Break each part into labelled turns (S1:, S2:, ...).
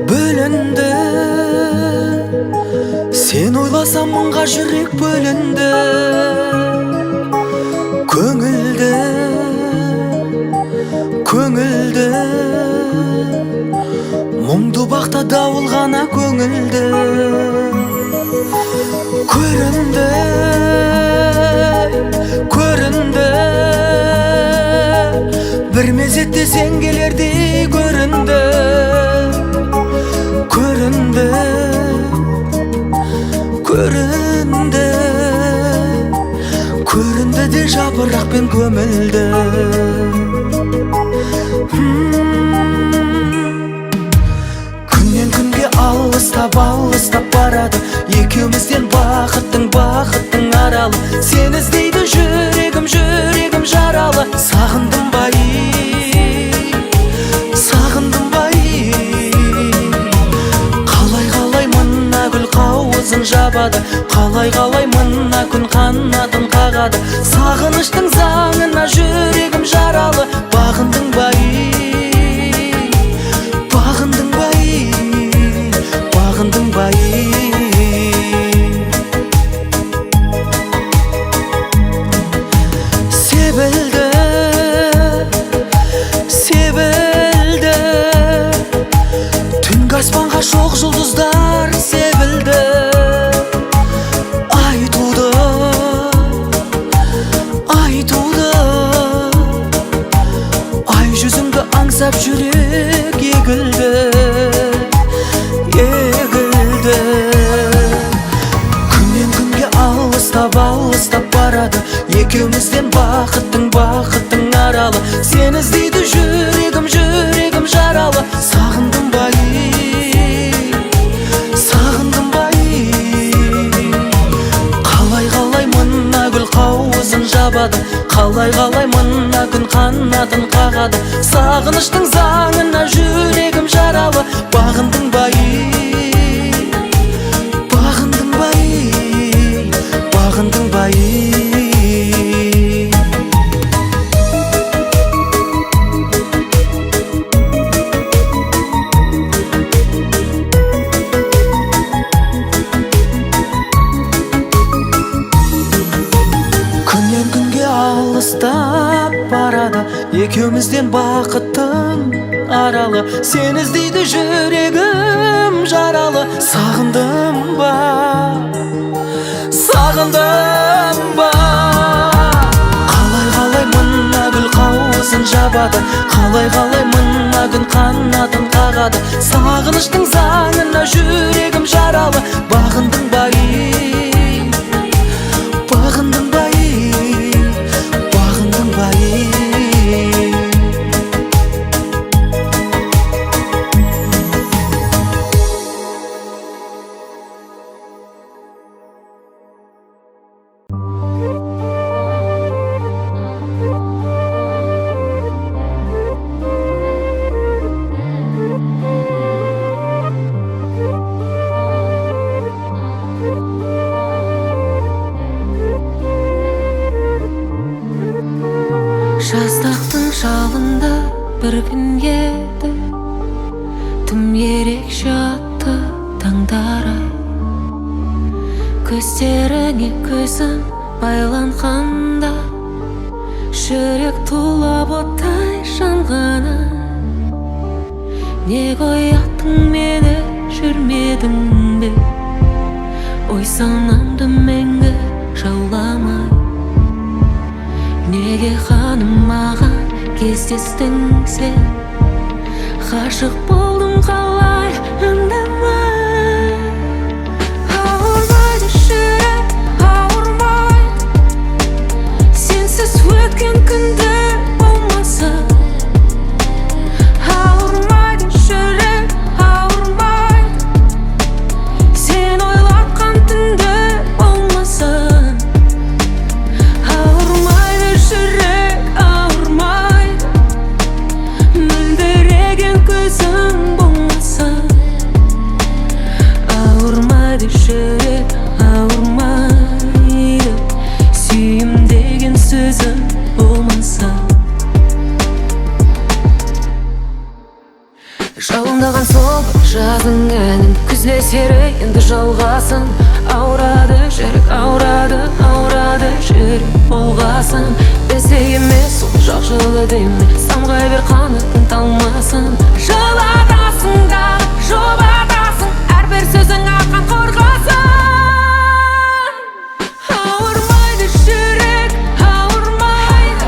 S1: бөлінді. Сен ойласам мыңға жүрек бөлінді. Көңілді, көңілді, мұңды бақта дауыл ғана көңілді. Көрінді, көрінді, бір мезетте сен келердей көрінді. Көрінді, көрінді, көрінді де жапырақпен көмілді. Күннен күнге алыстап барады, екеумізден бақыттың аралы. Сен іздейді жүрегім жаралы. Сағындым бай, сағындым бай. Қалай мына гүл қауызын жабады, қалай мына күн қанатын қағады. Сағыныштың заңына жүрегім жаралы. Бағындың бай, бағындың бай, бағындың бай. Себілді, себілді, түнгі аспанға шоқ жұлдыздар себілді. Ай туды, ай туды, ай жүзіңді аңсап жүрек егілді, егілді. Күннен күнге алыстап барады, екеумізден бақыттың аралы. Сен іздейді жүрегім жаралы. Сағындым бай, сағындым бай. Қалай мына гүл қауызын жабады, қалай мына күн қанатын қағады. Сағыныштың заңына жүрегім жаралы. Бағындың бай, бағындың бай, бағындың бай. Күннен күнге алыстап барады, екеумізден бақыттың аралы. Сен іздейді жүрегім жаралы. Сағындым ба, сағындым ба. Қалай мына гүл қауызын жабады, қалай мына күн қанатын қағады. Сағыныштың заңына жүрегім жаралы. Бағындың бай, бағындың бай, бағындың бай.
S2: Жастықтың жалында бір күн еді, тым ерекше атты таңдары. Көздеріңе көзім байланғанда, жүрек тулап оттай жанғаны. Неге ояттың мені, жүрмедің бе? Ой санамды мәңгі жауламай. Неге ханым маған кездестің сен? Ғашық болдым қалай аңдамай. Ауырмайды жүрек, ауырмайды, сенсіз өткен күнді болмаса. Ауырмайды жүрек, ауырмайды, сен ойлатқан түнді болмаса. Жүрек ауырмайды, мөлдіреген көзің бол. сол бір жазың әнін күзде сері енді жалғасын. Аурады жүрек, ауырады жүрек болғасын. Бізде емес ол жақ жылы деме, самғай бер қанатын талмасын. Жылатасың да жұбатасың, әрбір сөзің аққан қорғасын. Ауырмайды жүрек, ауырмайды,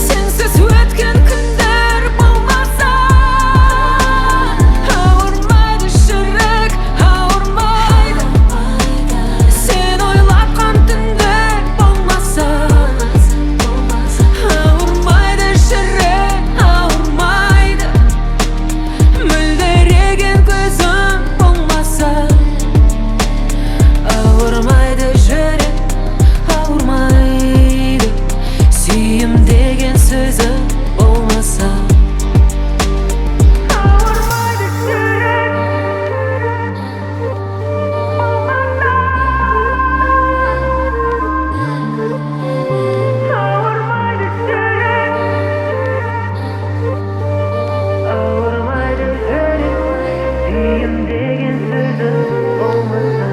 S2: сенсіз өткен күндер болмаса. Ауырмайды жүрек, ауырмайды, сен ойлатқан түндер болмаса. Ауырмайды жүрек, ауырмайды, мөлдіреген көзім болмаса. Ауырмайды жүрек, ауырмайды, сүйім деген сөзі болмаса. Ауырмайды жүрек, ауырмайды жүрек, ауырмайды жүрек, сүйім деген сөзі болмаса.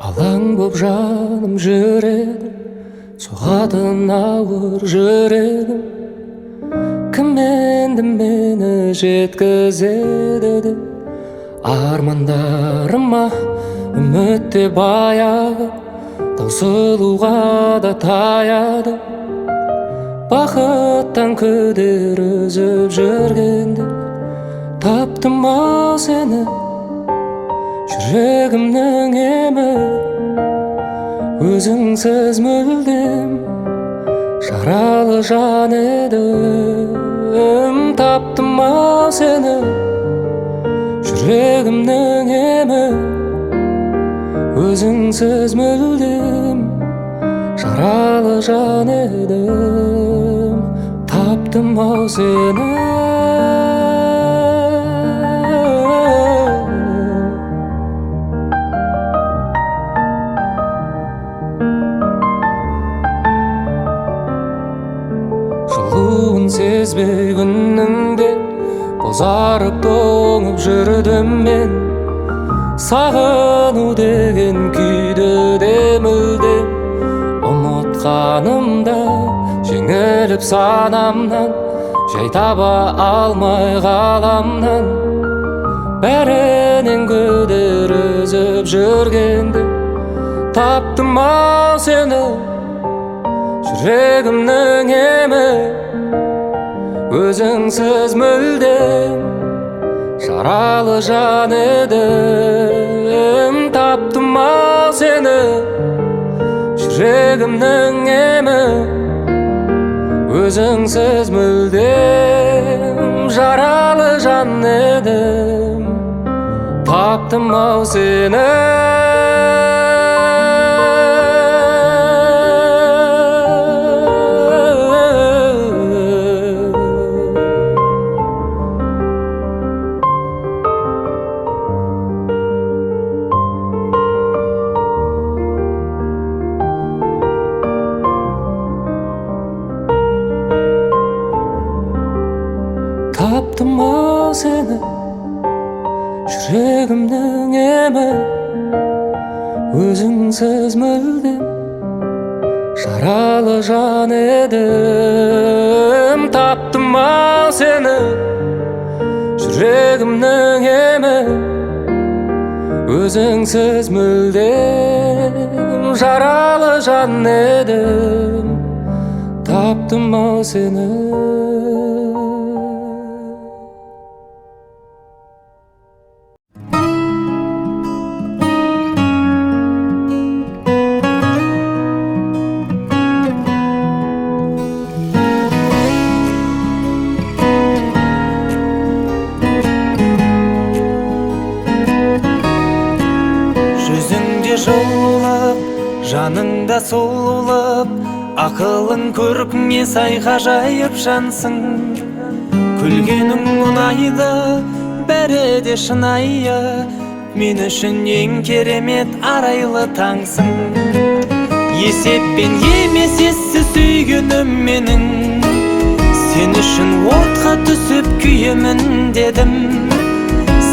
S1: Алаң боп жаным жүреді, соғатын ауыр жүрегім. Кім енді мені жеткізеді де, армандарыма үмітте баяғы, таусылуға да таяды. Бақыттан күдер үзіп жүргенде, таптым ау сені, жүрегімнің емі. Өзіңсіз мүлдем жаралы жан едім. Таптым ау сені, жүрегімнің емі. Өзіңсіз мүлдем жаралы жан едім. Таптым ау сені. Жылуын сезбей күнніңде бозарып тоңып жүрдім мен. Сағыну деген күйді де мүлдем ұмытқанымда, жеңіліп санамнан, жай таба алмай ғаламнан. Бәрінен күдер үзіп жүргенде, таптым ау сені, жүрегімнің емі. Өзіңсіз мүлдем жаралы жан едім. Таптым ау сені, жүрегімнің емі. Өзіңсіз мүлдем жаралы жан едім. Таптым ау сені. Таптым ау сені, жүрегімнің емі. Өзіңсіз мүлдем жаралы жан едім. Таптым ау сені, жүрегімнің емі. Өзіңсіз мүлдем жаралы жан едім. Таптым ау сені.
S3: Жылылық, жаныңда сұлулық, ақылың көркіңе сай ғажайып жансың. күлгенің ұнайды, бәрі де шынайы, мен үшін ең керемет арайлы таңсың. Есеппен емес ессіз сүйгенім менің, сен үшін отқа түсіп күйемін дедім.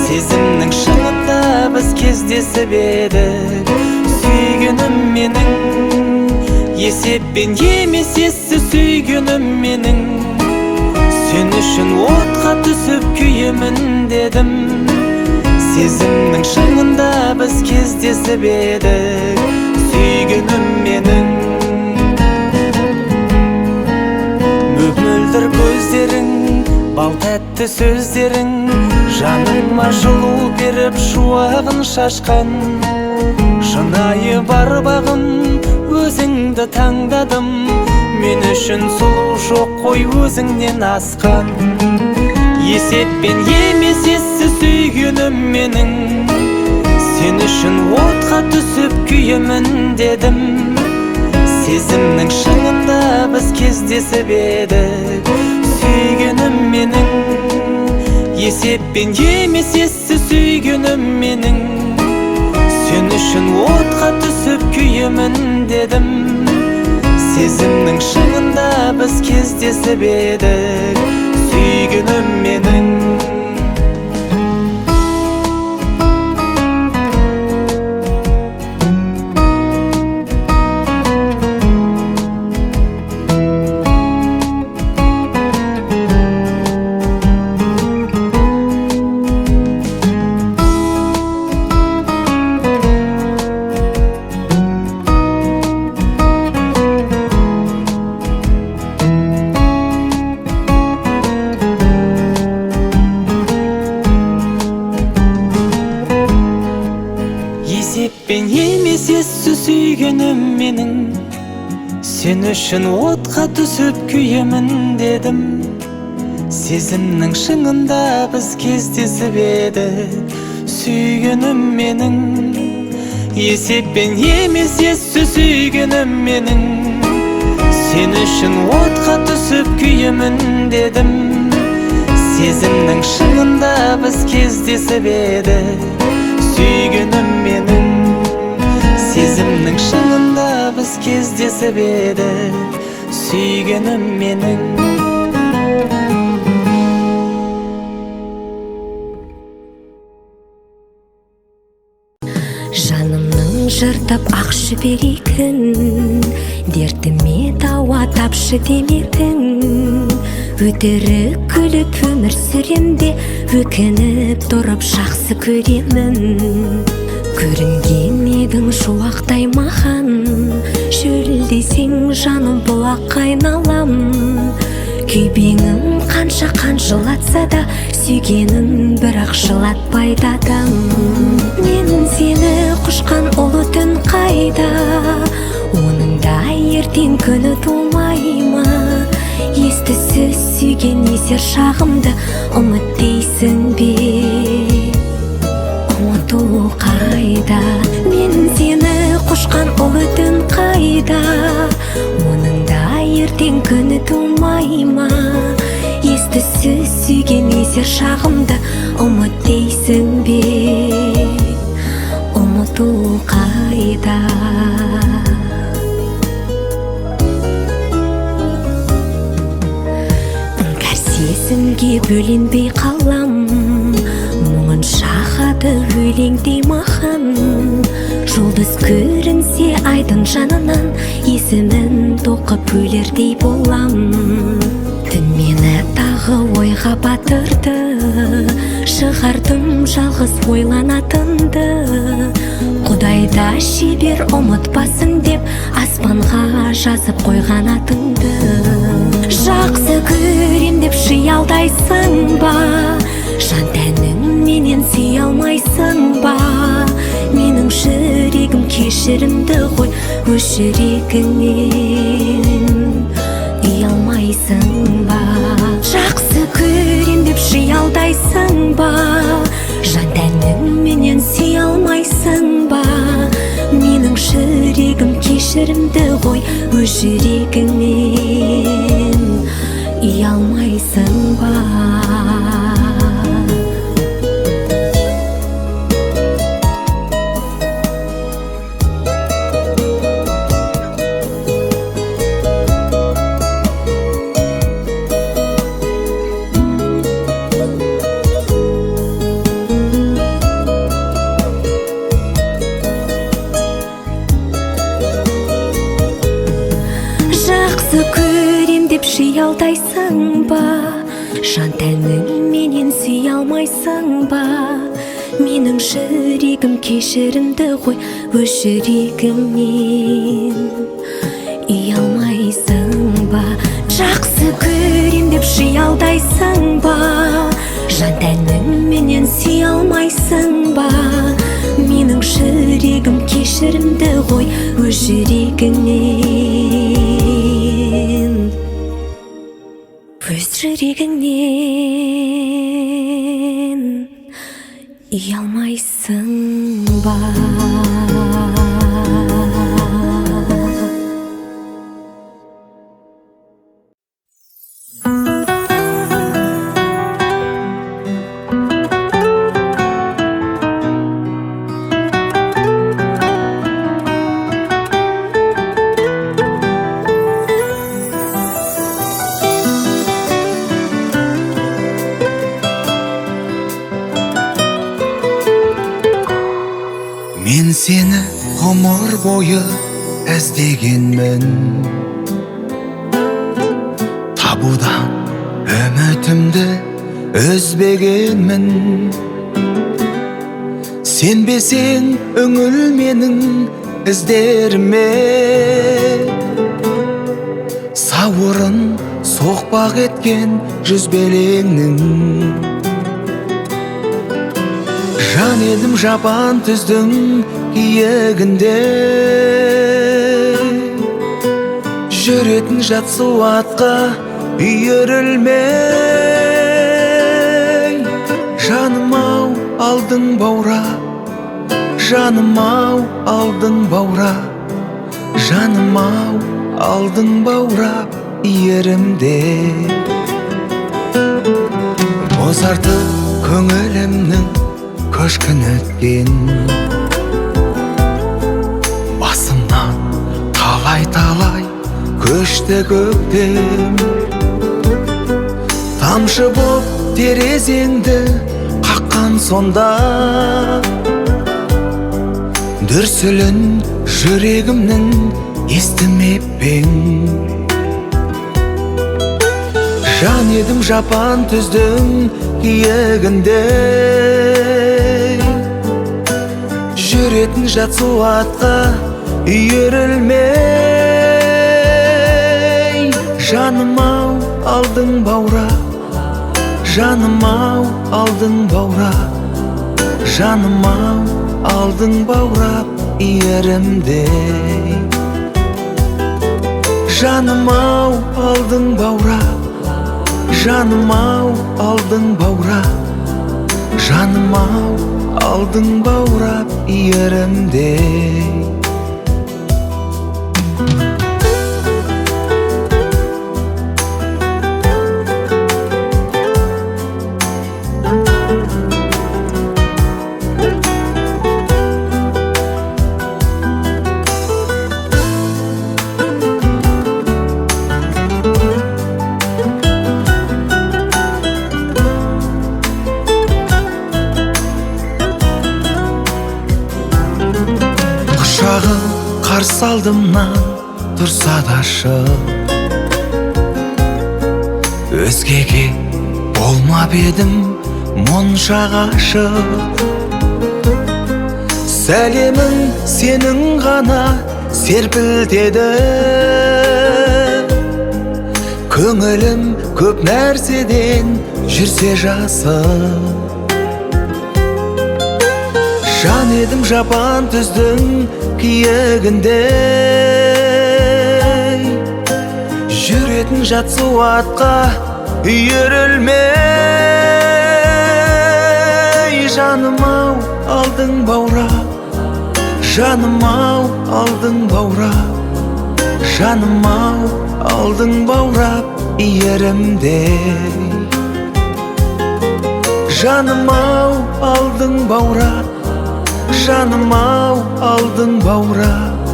S3: Сезімнің шыңында біз кездесіп едік, сүйгенім менің. Есеппен емес ессіз сүйгенім менің, сен үшін отқа түсіп күйемін дедім. Сезімнің шыңында біз кездесіп едік, сүйгенім менің. Мөп-мөлдір көздерің, бал тәтті сөздерің, жаныма жылу беріп шуағын шашқан. Шынайы бар бағым, өзіңді таңдадым, мен үшін сұлу жоқ қой өзіңнен асқан. Есеппен емес ессіз сүйгенім менің, сен үшін отқа түсіп күйемін дедім. Сезімнің шыңында біз кездесіп едік, сүйгенім менің. Есеппен емес ессіз сүйгенім менің, сен үшін отқа түсіп күйемін дедім. Сезімнің шыңында біз кездесіп едік, сүйгенім менің. Есеппен емес ессіз сүйгенім менің, сен үшін отқа түсіп күйемін дедім. Сезімнің шыңында біз кездесіп едік, сүйгенім менің. Есеппен емес ессіз сүйгенім менің, сен үшін отқа түсіп күйемін дедім. Сезімнің шыңында біз кездесіп едік, сүйгенім менің. Сезімнің шыңында біз кездесіп едік, сүйгенім менің.
S4: Жанымның жыртып ақ жіберегін, дертіме дауа тапшы демедің. Өтірік күліп өмір сүремде, өкініп тұрып жақсы көремін. Көрінген едің шуақтай маған, шөлдесең жаным бұлақ айналам. Күйбеңім қанша жылатса да, сүйгенін бірақ жылатпайды адам. Мен сені құшқан ұлы түн қайда, оның да ертең күні тумай ма? Естісіз сүйген есер шағымды ұмыт дейсің бе? Ұмыту қайда? Мен сені құшқан ұлы түн қайда, оның да ертең күні тумай ма? Естісіз сүйген есер шағымды ұмыт дейсің бе? Ұмыту қайда? Сезімге бөленбей қалам, мұңын шағады өлеңдей маған. Жұлдыз көрінсе айдың жанынан, есімін тоқып өлердей болам. Түн мені тағы ойға батырды, шығардым жалғыз ойланатынды. Құдайда шебер ұмытпасын деп, аспанға жазып қойған атыңды. Жақсы көрем деп шиялдайсың ба? Жан тәніңменен сүй алмайсың ба? Менің жүрегім кешірімді ғой, өз жүрегіңнен ұялмайсың ба? Жақсы көрем деп шиялдайсың ба? Жан тәніңменен сүй алмайсың ба? Менің жүрегім кешірімді ғой, өз жүрегіңнен ұялмайсың ба? алдайсың ба? Жан тәнің менен сүй алмайсың ба? Менің жүрегім кешірімді ғой, өз жүрегіңнен үй алмайсың ба? Жақсы көрем деп жиі алдайсың ба? Жан тәнің менен сүй алмайсың ба? Менің жүрегім кешірімді ғой, өз жүрегіңнен үй алмайсың ба?
S5: Мен сені ғұмыр бойы іздегенмін, табудан үмітімді үзбегенмін. Сенбесең үңіл менің іздеріме, сауырын соқпақ еткен жүз белеңнің. Жан едім жапан түздің киегінде, жүретін жат суатқа үйірілмей. Жаным-ау алдың баурап, жаным-ау алдың баурап, жаным-ау алдың баурап иірімде. Бозарты көңілімнің көшкін өткен, басымнан талай-талай көшті көктем. Тамшы боп терезеңді қаққан сонда, дүрсілін жүрегімнің естімеп пең. Жан едім жапан түздің киегінде, жүретін жат суатқа үйірілмей. Жаным-ау алдың баурап, жаным-ау алдың баурап, жаным-ау алдың баурап иірімде. Жаным-ау алдың баурап, жаным-ау алдың баурап, жаным-ау алдың баурап иірімде. Қарсы алдымнан тұрса да шық, өзгеге болмап едім мұнша ғашық. Сәлемің сенің ғана серпілтеді, көңілім көп нәрседен жүрсе жасық. Жан едім жапан түздің киегінде, жүретін жат суатқа үйірілмей. Жаным-ау алдың баурап, жаным-ау алдың баурап, жаным-ау алдың баурап иірімде. Жаным-ау алдың баурап, жаным-ау алдың баурап,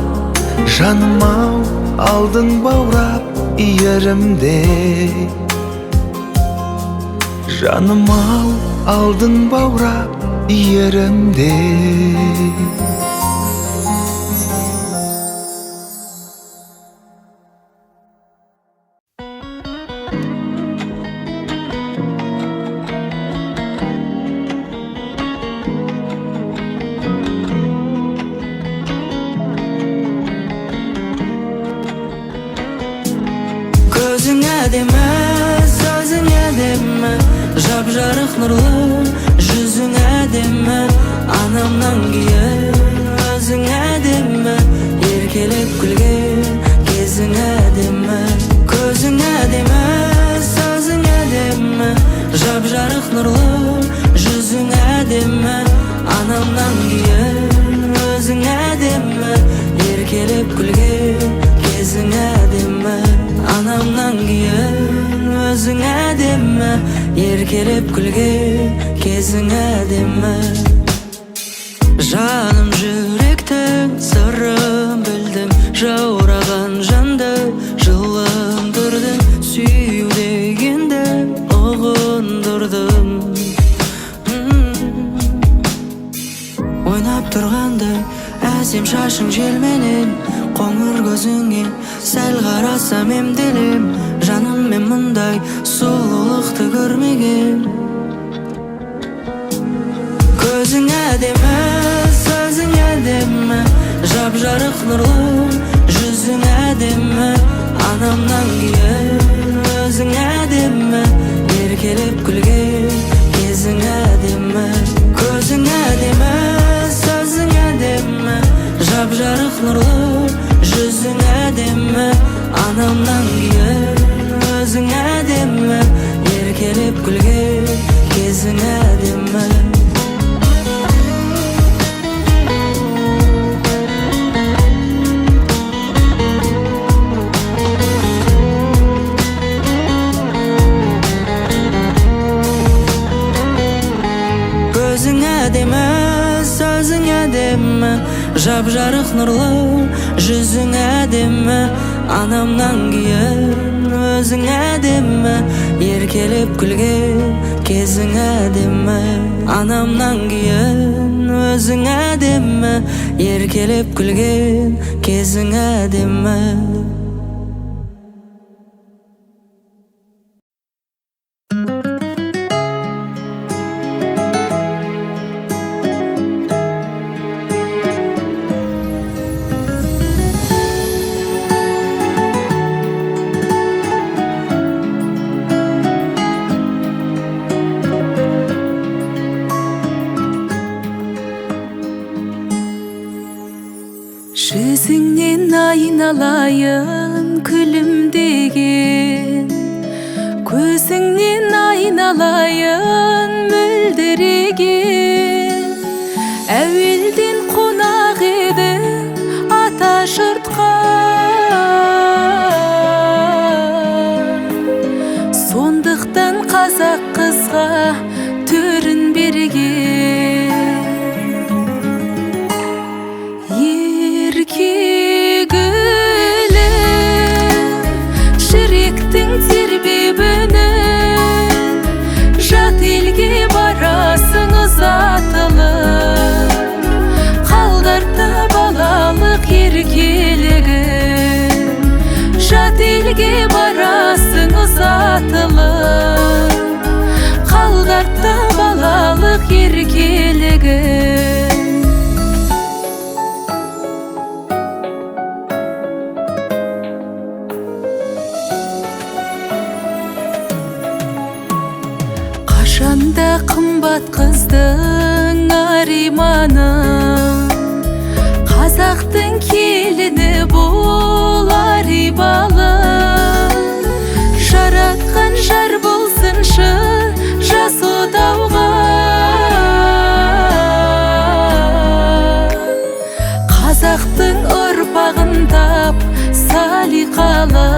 S5: жаным-ау алдың баурап иірімде. Жаным-ау алдың баурап иірімде.
S1: жап-жарық нұрлы жүзің әдемі, анамнан кейін өзің әдемі, еркелеп күлген кезің әдемі, көзің әдемі, сөзің әдемі, жап-жарық нұрлы жүзің әдемі, анамнан кейін өзің әдемі, еркелеп күлген кезің әдемі, анамнан кейін өзің әдемі, еркелеп күлген кезің әдемі. Жаным жүректің сырын білдің, жаураған жанды жылындырдың, сүю дегенді ұғындырдың. Ойнап тұрғандай әсем шашың желменен, қоңыр көзіңе сәл қарасам емделем, жаным мен мұндай сұлулықты көрмеген. Көзің әдемі, сөзің әдемі, жап-жарық нұрлы жүзің әдемі, анамнан кейін өзің әдемі, еркелеп күлген кезің әдемі. Көзің әдемі, сөзің әдемі, жап-жарық нұрлы жүзің әдемі, анамнан кейін өзің әдемі, еркелеп күлген кезің әдемі. Көзің әдемі, сөзің әдемі, жап-жарық нұрлы жүзің әдемі, анамнан кейін өзің әдемі, еркелеп күлген кезің әдемі, анамнан кейін өзің әдемі, еркелеп күлген кезің әдемі.
S2: Жүзіңнен айналайын күлімдеген, көзіңнен айналайын мөлдіреген. Әуелден қонақ едің ата жұртқа, сондықтан қазақ қызға төрін берген. Жүректің тербебінен жат елге барасың ұзатылып, қалдарда балалық еркелігін. Жат елге барасың ұзатылып, қалдарда балалық еркелігін. Қашанда қымбат қыздың ариманы, қазақтың келіні болар ибалы. Жаратқан жар болсыншы жас отауға, қазақтың ұрпағын тап салиқалы.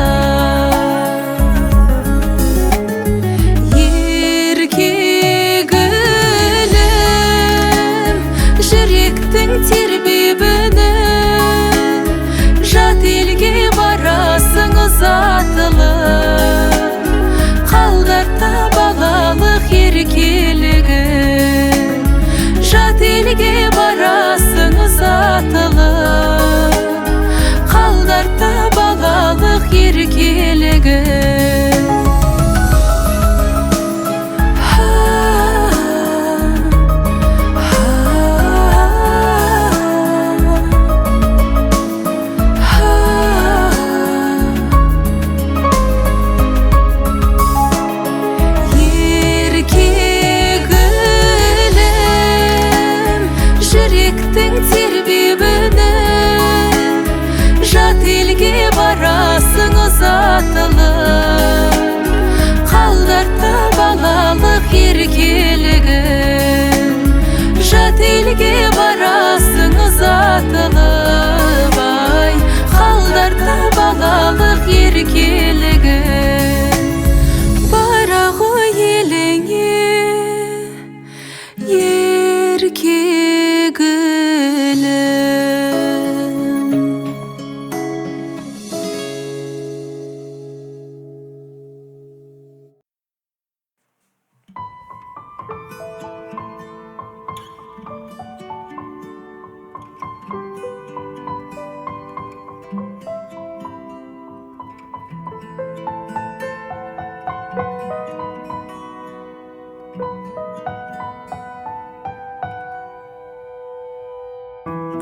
S2: Жүрек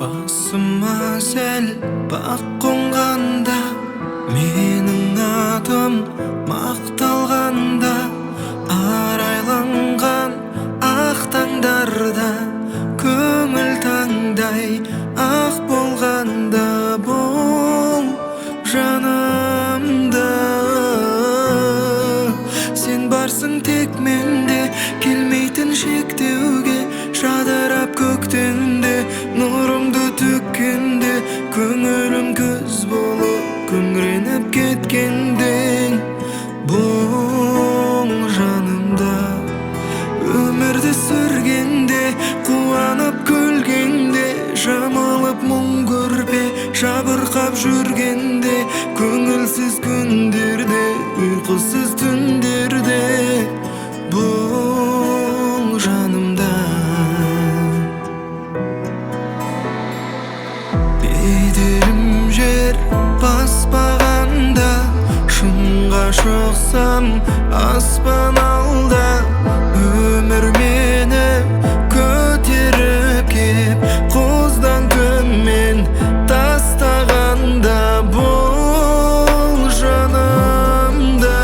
S5: Басыма сәл бақ қонғанда, менің атым мақталғанда, арайланған ақ таңдарда, көңіл таңдай ақ болғанда, бол жанымда. Сен барсың тек менде, келмейтін шектеуге, жадырап көктемде, нұрыңды төккенде, көңілім күз болып күңіреніп кеткенде, бол жанымда. Өмірді сүргенде, қуанып күлгенде, жамылып мұң көрпе жабырқап жүргенде, көңілсіз күндерде, ұйқысыз түндерде, бол жанымда. Бедерім жер баспағанда, шыңға шықсам аспан алда, өмір мені көтеріп кеп, құздан төмен тастағанда, бол жанымда.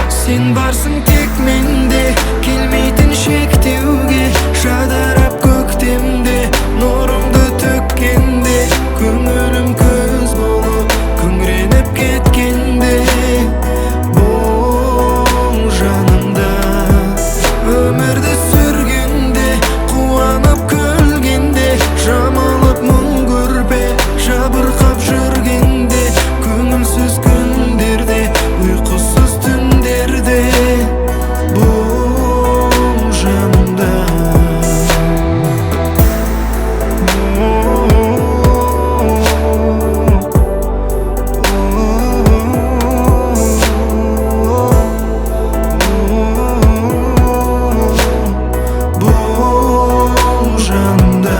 S5: Сен барсың тек менде, келмейтін шектеуге, жадырап көктемде, нұрыңды төккенде, көңілім күз болып күңіреніп кеткенде, бол жанымда. Өмірді сүргенде, қуанып күлгенде, жамылып мұң көрпе жабырқап жүргенде, көңілсіз күндерде, ұйқысыз түндерде, бол жанымда. Бол жанымда.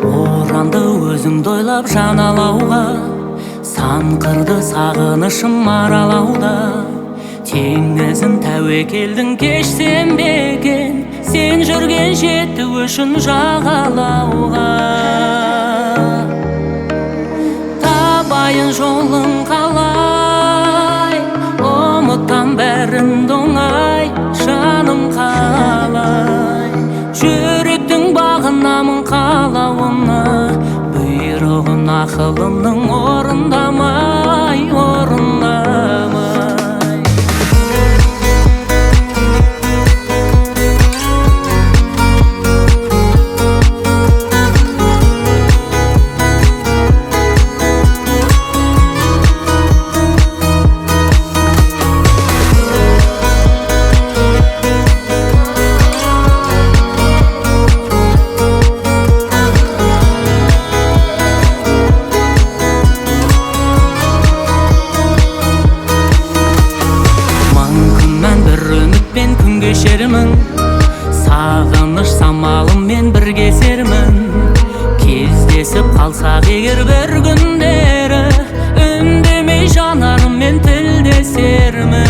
S1: Оранды өзіңді ойлап жаналауға, сан қырды сағынышым аралауда. Теңізін тәуекелдің кешсем бекен, сен жүрген жеті үшін жағалауға. Табайын жолың қалай, ұмыттан бәрін доңай, жаным қалай. Жүректің бағынамын қалауына, бұйрығын ақылымның орындамай, орындамай. Кешермін, сағыныш самалыммен бірге сермін. Кездесіп қалсақ егер бір күндері, үндемей жанарыммен тілдесермін.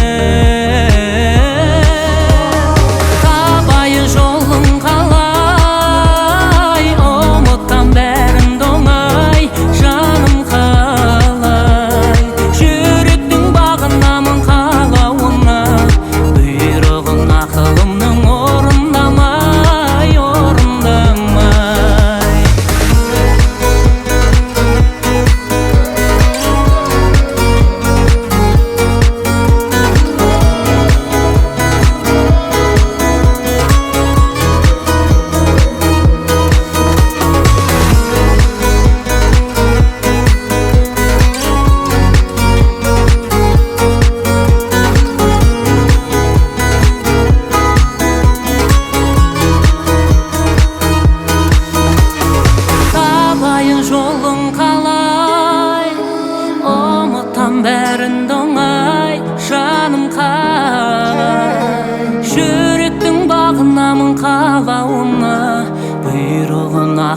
S1: Табайын жолың қалай, ұмыттан бәрін доңай, жаным қалай. Жүректің бағынамын қалауына, бұйрығын ақылымның орындамай, орындамай.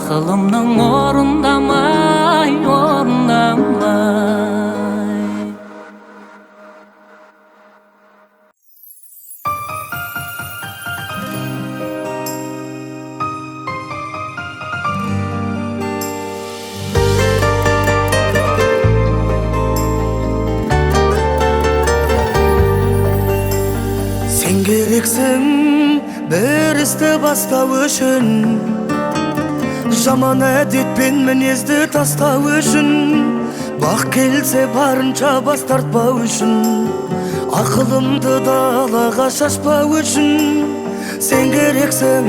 S3: ақылымның орындамай
S5: Сен керексің бір істі бастау үшін, жаман әдет пен мінезді тастау үшін, бақ келсе барынша бас тартпау үшін, ақылымды далаға шашпау үшін. Сен керексің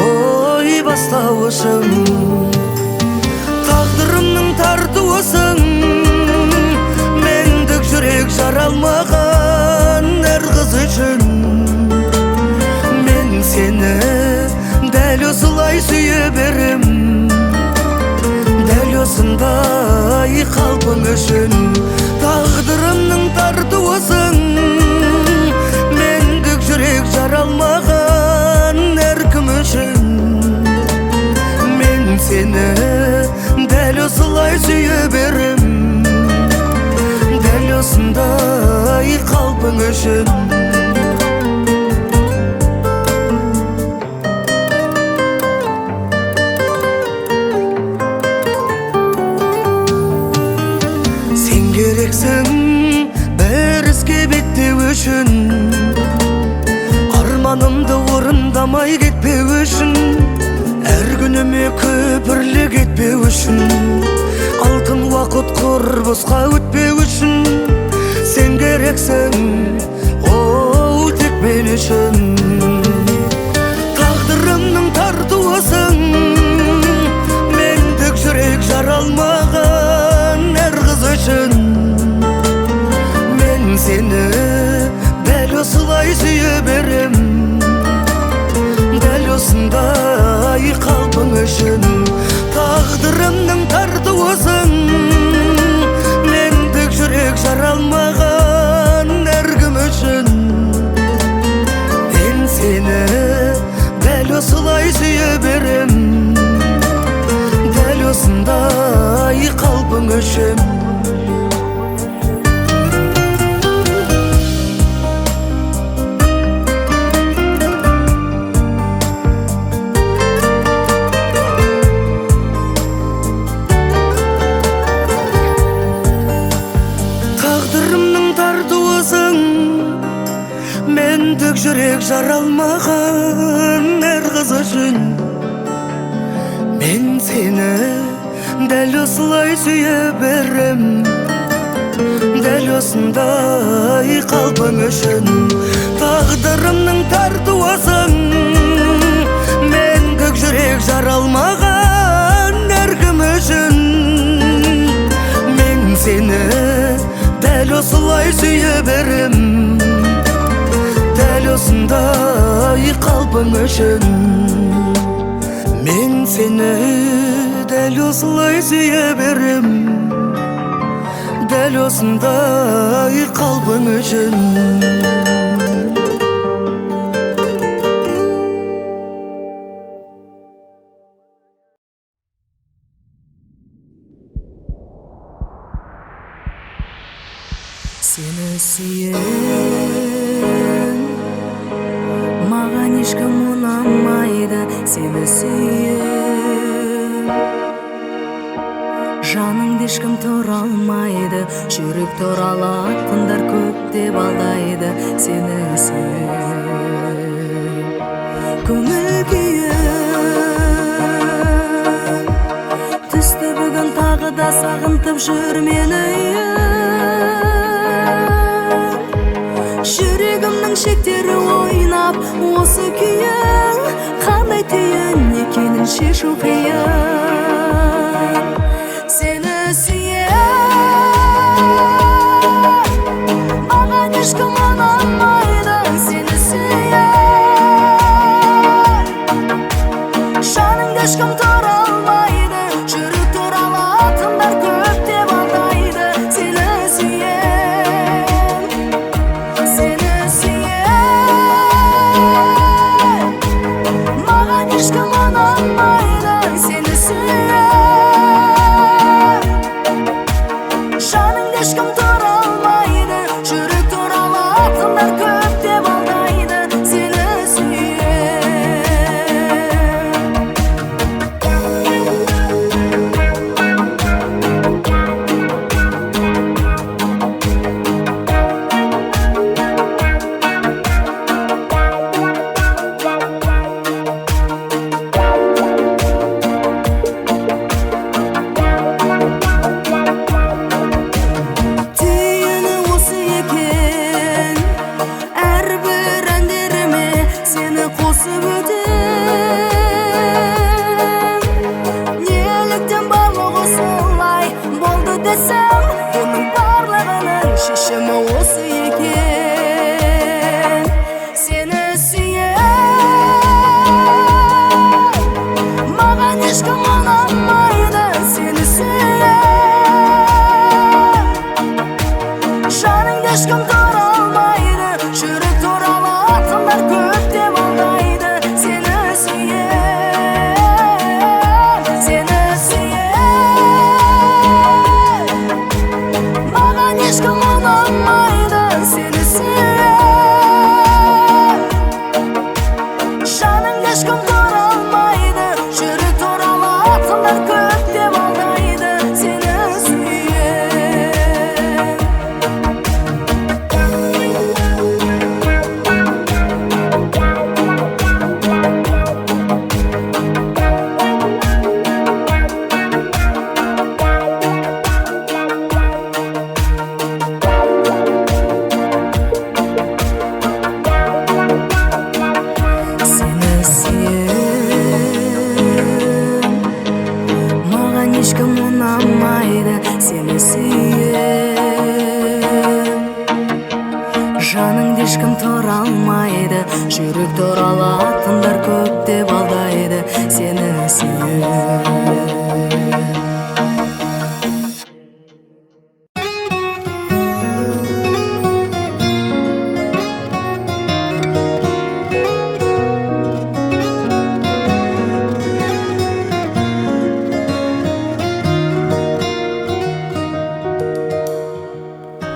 S5: ой бастауышым, тағдырымның тартуысың, мендік жүрек жаралмаған әр қыз үшін. Мен сені дәл осылай сүйе берем, дәл осындай қалпың үшін. Тағдырымның тартуысың, мендік жүрек жаралмаған әркім үшін. Мен сені дәл осылай сүйе берем, дәл осындай қалпың үшін. Сен керексің бір іске беттеу үшін, арманымды орындамай кетпеу үшін, әр күніме көпірлік етпеу үшін, алтын уақыт құр босқа өтпеу үшін. Сен керексің оу тек мен үшін, тағдырымның тартуысың, мендік жүрек жаралмаған әр қыз үшін. Мен сені дәл осылай сүйе берем, дәл осындай қалпың үшін. Тағдырымның тартуысың, мендік жүрек жаралмаған әркім үшін. Мен сені дәл осылай сүйе берем, дәл осындай қалпың үшін. Тағдырымның тартуысың, мендік жүрек жаралмаған әр қыз үшін. Мен сені дәл осылай сүйе берем, дәл осындай қалпың үшін. Тағдырымның тартуысың, мендік жүрек жаралмаған әркім үшін. Мен сені дәл осылай сүйе берем, дәл осындай қалпың үшін. Мен сені дәл осылай сүйе берем, дәл осындай қалпың үшін.
S4: Сені сүйем, маған ешкім ұнамайды. Сені сүйем, жаныңды ешкім тұра алмайды. Жүрек туралы ақындар көп деп алдайды. Сені сүйем, көңіл күйім түсті бүгін, тағы да сағынтып жүр мені. Жүрегімнің шектері ойнап, осы күйің қандай түйін екенін шешу қиын. Сені сүйем, маған ешкім ұнамайды. Сені сүйем, жаныңды ешкім тұра алмайды. Жүрек туралы атымдар көп деп алдайды. Сені сүйем, сені сүйем, маған ешкім ұнамайды. десем, бұның барлығының шешімі осы екен. Сені сүйем, маған ешкім ұнамайды, сені сүйем. Жаныңда ешкім тұра алмайды, жүрек туралы атқандар көп деп алдайды. Сені сүйем, сені сүйем, маған ешкім ұнамайды, сені сүйем. Жаныңда ешкім тұра алмайды, жүрек туралы атқандар көп деп алдайды. Сені сүйем. Сені сүйем, маған ешкім ұнамайды, сені сүйем. Жаныңда ешкім тұра алмайды, жүрек туралы атқандар көп деп алдайды. Сені сүйем.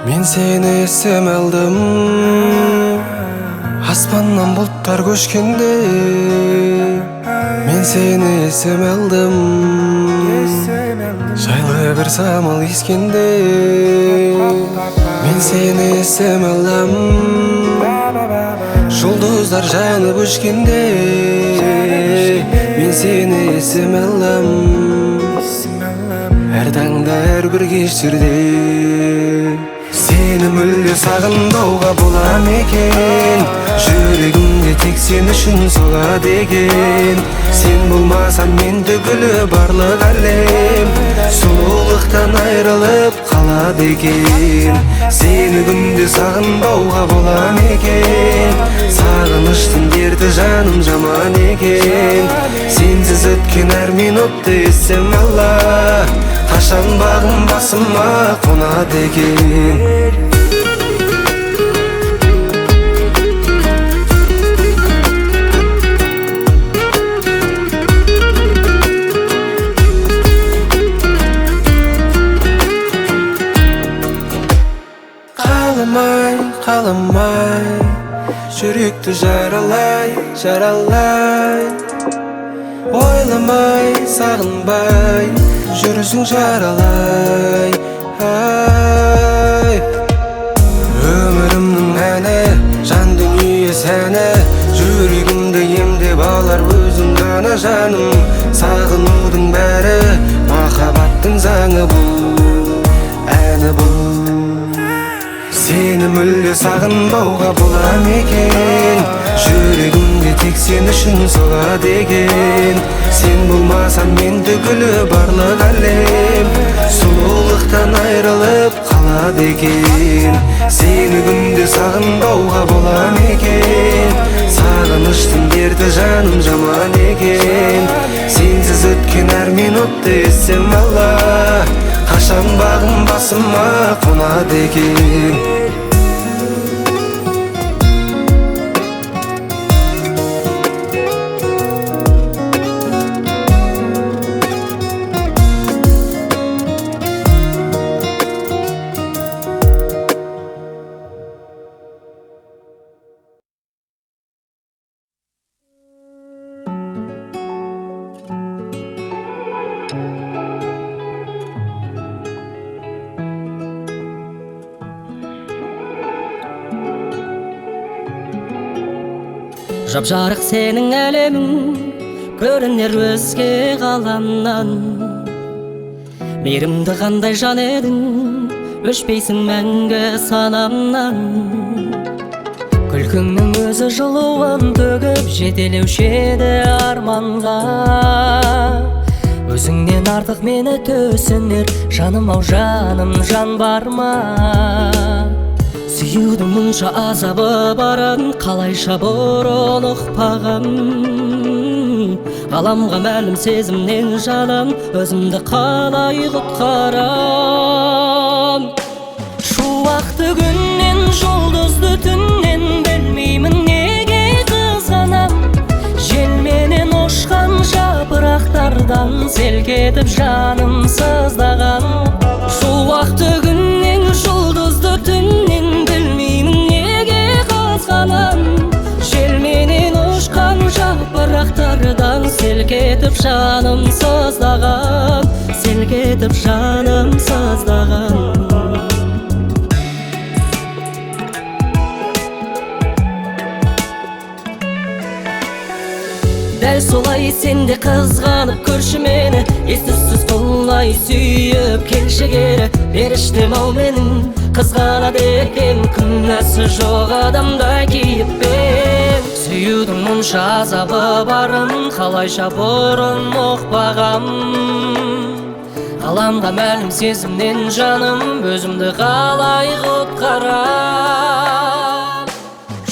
S6: Мен сені есім алдым, аспаннан бұлттар көшкенде. Мен сені есім алдым, жайлы бір самал ескенде. Мен сені есім алдым, жұлдыздар жанып өшкенде. Мен сені есім алдым, әр таңда әр бір кештерде. Сені мүлде сағынбауға бола ма екен? Жүрегімде тек сен үшін соғады екен. Сен болмасаң мен түгілі барлық әлем сұлулықтан айрылып қалады екен. Сені күнде сағынбауға бола ма екен? Сағыныштың дерті жаным жаман екен. Сенсіз өткен әр минутты есім алла, қашан бағым басыма қонады екен. Қаламай, қаламай, жүректі жаралай, жаралай. Ойламай, сағынбай, жүрісің жаралай. Ай, өмірімнің әні, жан дүние сәні, жүрегімді емдеп алар өзің ғана жаным. Сағынудың бәрі махаббаттың заңы бұл, әні бұл. Сені мүлде сағынбауға бола ма екен? Жүрегімде тек сен үшін соғады екен. Сен болмасаң мен түгілі барлық әлем сұлулықтан айрылып қалады екен. Сені күнде сағынбауға бола ма екен? Сағыныштың дерті жаным жаман екен. Сенсіз өткен әр минутты есім алла, қашан бағым басыма қонады екен.
S3: Жап-жарық сенің әлемің көрінер өзге ғаламнан. Мейірімді қандай жан едің, өшпейсің мәңгі санамнан. Күлкіңнің өзі жылуын төгіп жетелеуші еді арманға. Өзіңнен артық мені төсінер жаным ау жаным, жан бар ма? Сүюдің мұнша азабы барын қалайша бұрын ұқпағам. Ғаламға мәлім сезімнен жаным, өзімді қалай құтқарам? Шуақты күннен, жұлдызды түннен білмеймін неге қызғанам. Желменен ұшқан жапырақтардан селк етіп жаным сыздаған. Шуақты күннен, жұлдызды түннен білмеймін неге қызғанам. Желменен ұшқан жапырақтардан селк етіп жаным сыздаған. Селк етіп жаным сыздаған. Дәл солай сен де қызғанып көрші мені, ес-түссіз құлай сүйіп келші кері. Періштем ау менің қызғанады екен, күнәсі жоқ адамдай кейіппен. Сүюдің мұнша азабы барын қалайша бұрын ұқпағам. Ғаламға мәлім сезімнен жаным, өзімді қалай құтқарам?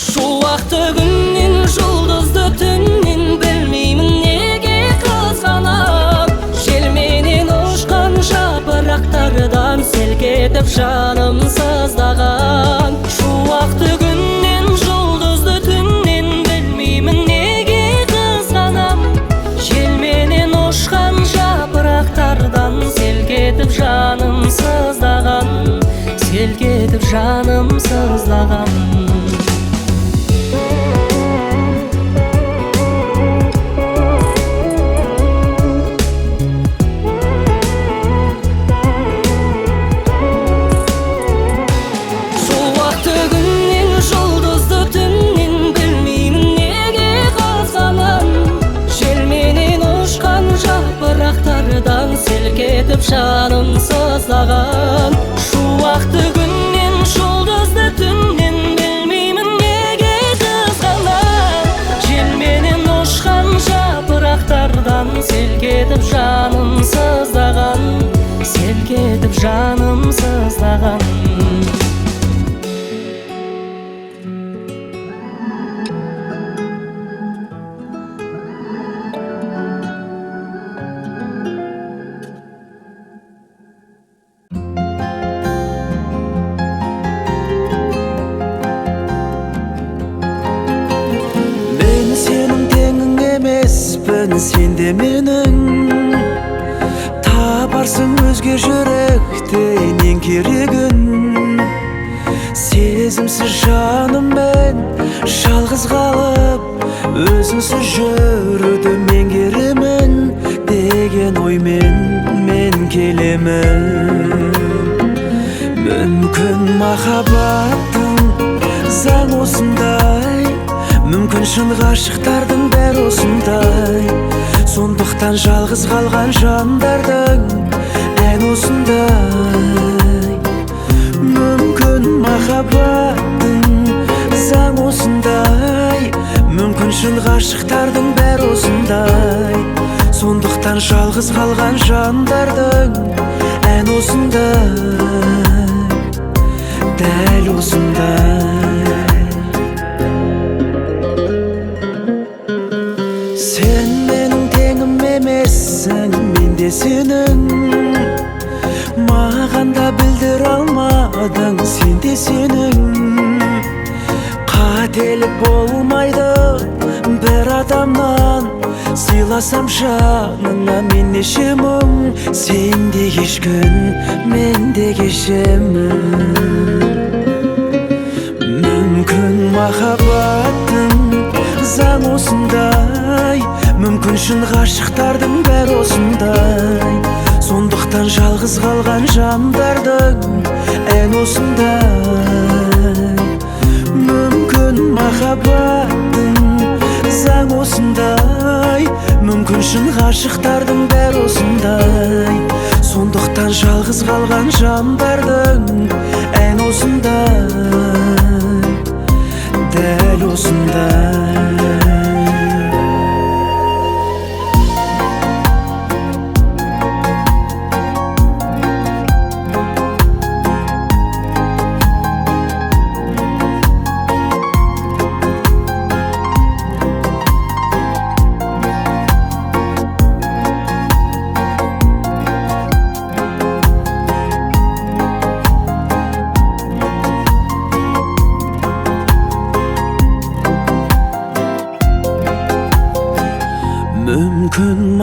S3: Шуақты күннен, жұлдызды түннен білмеймін неге қызғанам. Желменен ұшқан жапырақтардан селк етіп жаным сыздаған. Шуақты күннен, жұлдызды түннен білмеймін неге қызғанам. Желменен ұшқан жапырақтардан селк етіп жаным сыздаған. Селк етіп жаным сыздаған. Селк етіп жаным сыздаған. Шуақты күннен, жұлдызды түннен білмеймін неге қызғанам. Желменен ұшқан жапырақтардан селк етіп жаным сыздаған. Селк етіп жаным сыздаған.
S5: Сен де менің табарсың өзге жүректе ең керегін. Сезімсіз жаныммен жалғыз қалып, өзіңсіз жүруді меңгеремін деген оймен мен келемін. Мүмкін махаббаттың заң осындай, мүмкін шын ғашықтардың бәрі осындай. Сондықтан жалғыз қалған жандардың ән осындай. Мүмкін махаббаттың заң осындай, мүмкін шын ғашықтардың бәрі осындай. Сондықтан жалғыз қалған жандардың ән осындай, дәл осындай. Мен де сенің, маған да білдір алмадың. Сен де сенің, қателік болмайды бір адамнан. Сыйласам жаныңа мен неше мұң, сен де кешкін, мен де кешемін. Мүмкін махаббаттың заң осындай, мүмкін шын ғашықтардың бәрі осындай. Сондықтан жалғыз қалған жандардың ән осындай. Мүмкін махаббаттың заң осындай, мүмкін шын ғашықтардың бәрі осындай. Сондықтан жалғыз қалған жандардың ән осындай, дәл осындай.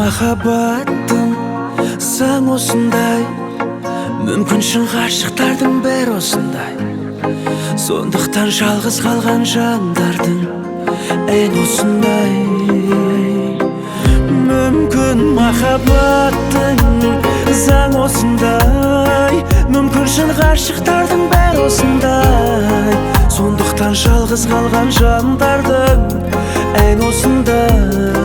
S1: махаббаттың заң осындай, мүмкін шын ғашықтардың бәрі осындай. Сондықтан жалғыз қалған жандардың ән осындай. Мүмкін махаббаттың заң осындай, мүмкін шын ғашықтардың бәрі осындай. Сондықтан жалғыз қалған жандардың ән осындай.